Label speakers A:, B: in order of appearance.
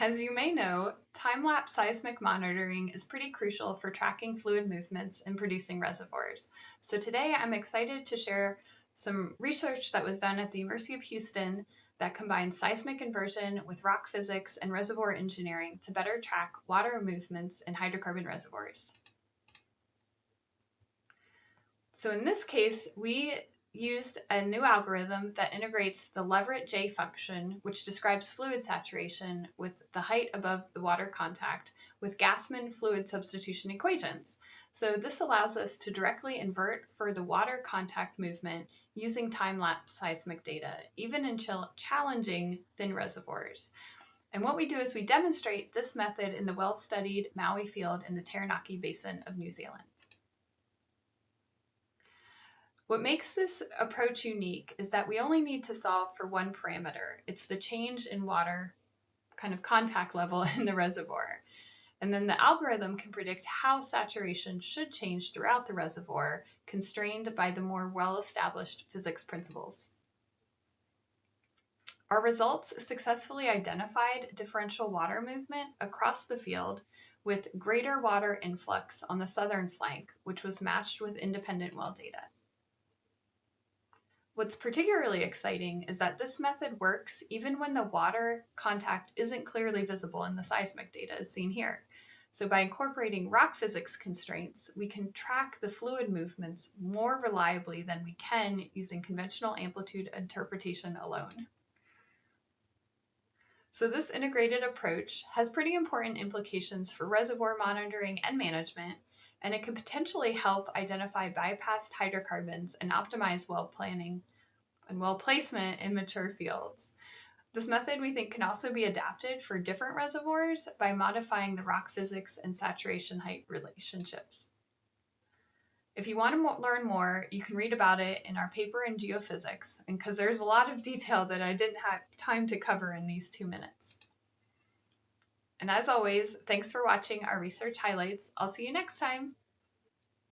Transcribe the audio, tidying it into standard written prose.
A: As you may know, time-lapse seismic monitoring is pretty crucial for tracking fluid movements and producing reservoirs. So today I'm excited to share some research that was done at the University of Houston that combines seismic inversion with rock physics and reservoir engineering to better track water movements in hydrocarbon reservoirs. So in this case, we used a new algorithm that integrates the Leverett J-function, which describes fluid saturation with the height above the water contact, with Gassmann fluid substitution equations. So this allows us to directly invert for the water contact movement using time-lapse seismic data, even in challenging thin reservoirs. And what we do is we demonstrate this method in the well-studied Maui field in the Taranaki Basin of New Zealand. What makes this approach unique is that we only need to solve for one parameter. It's the change in water kind of contact level in the reservoir. And then the algorithm can predict how saturation should change throughout the reservoir, constrained by the more well-established physics principles. Our results successfully identified differential water movement across the field with greater water influx on the southern flank, which was matched with independent well data. What's particularly exciting is that this method works even when the water contact isn't clearly visible in the seismic data as seen here. So by incorporating rock physics constraints, we can track the fluid movements more reliably than we can using conventional amplitude interpretation alone. So this integrated approach has pretty important implications for reservoir monitoring and management, and it could potentially help identify bypassed hydrocarbons and optimize well planning and well placement in mature fields. This method, we think, can also be adapted for different reservoirs by modifying the rock physics and saturation height relationships. If you want to learn more, you can read about it in our paper in geophysics, and because there's a lot of detail that I didn't have time to cover in these 2 minutes. And as always, thanks for watching our research highlights. I'll see you next time.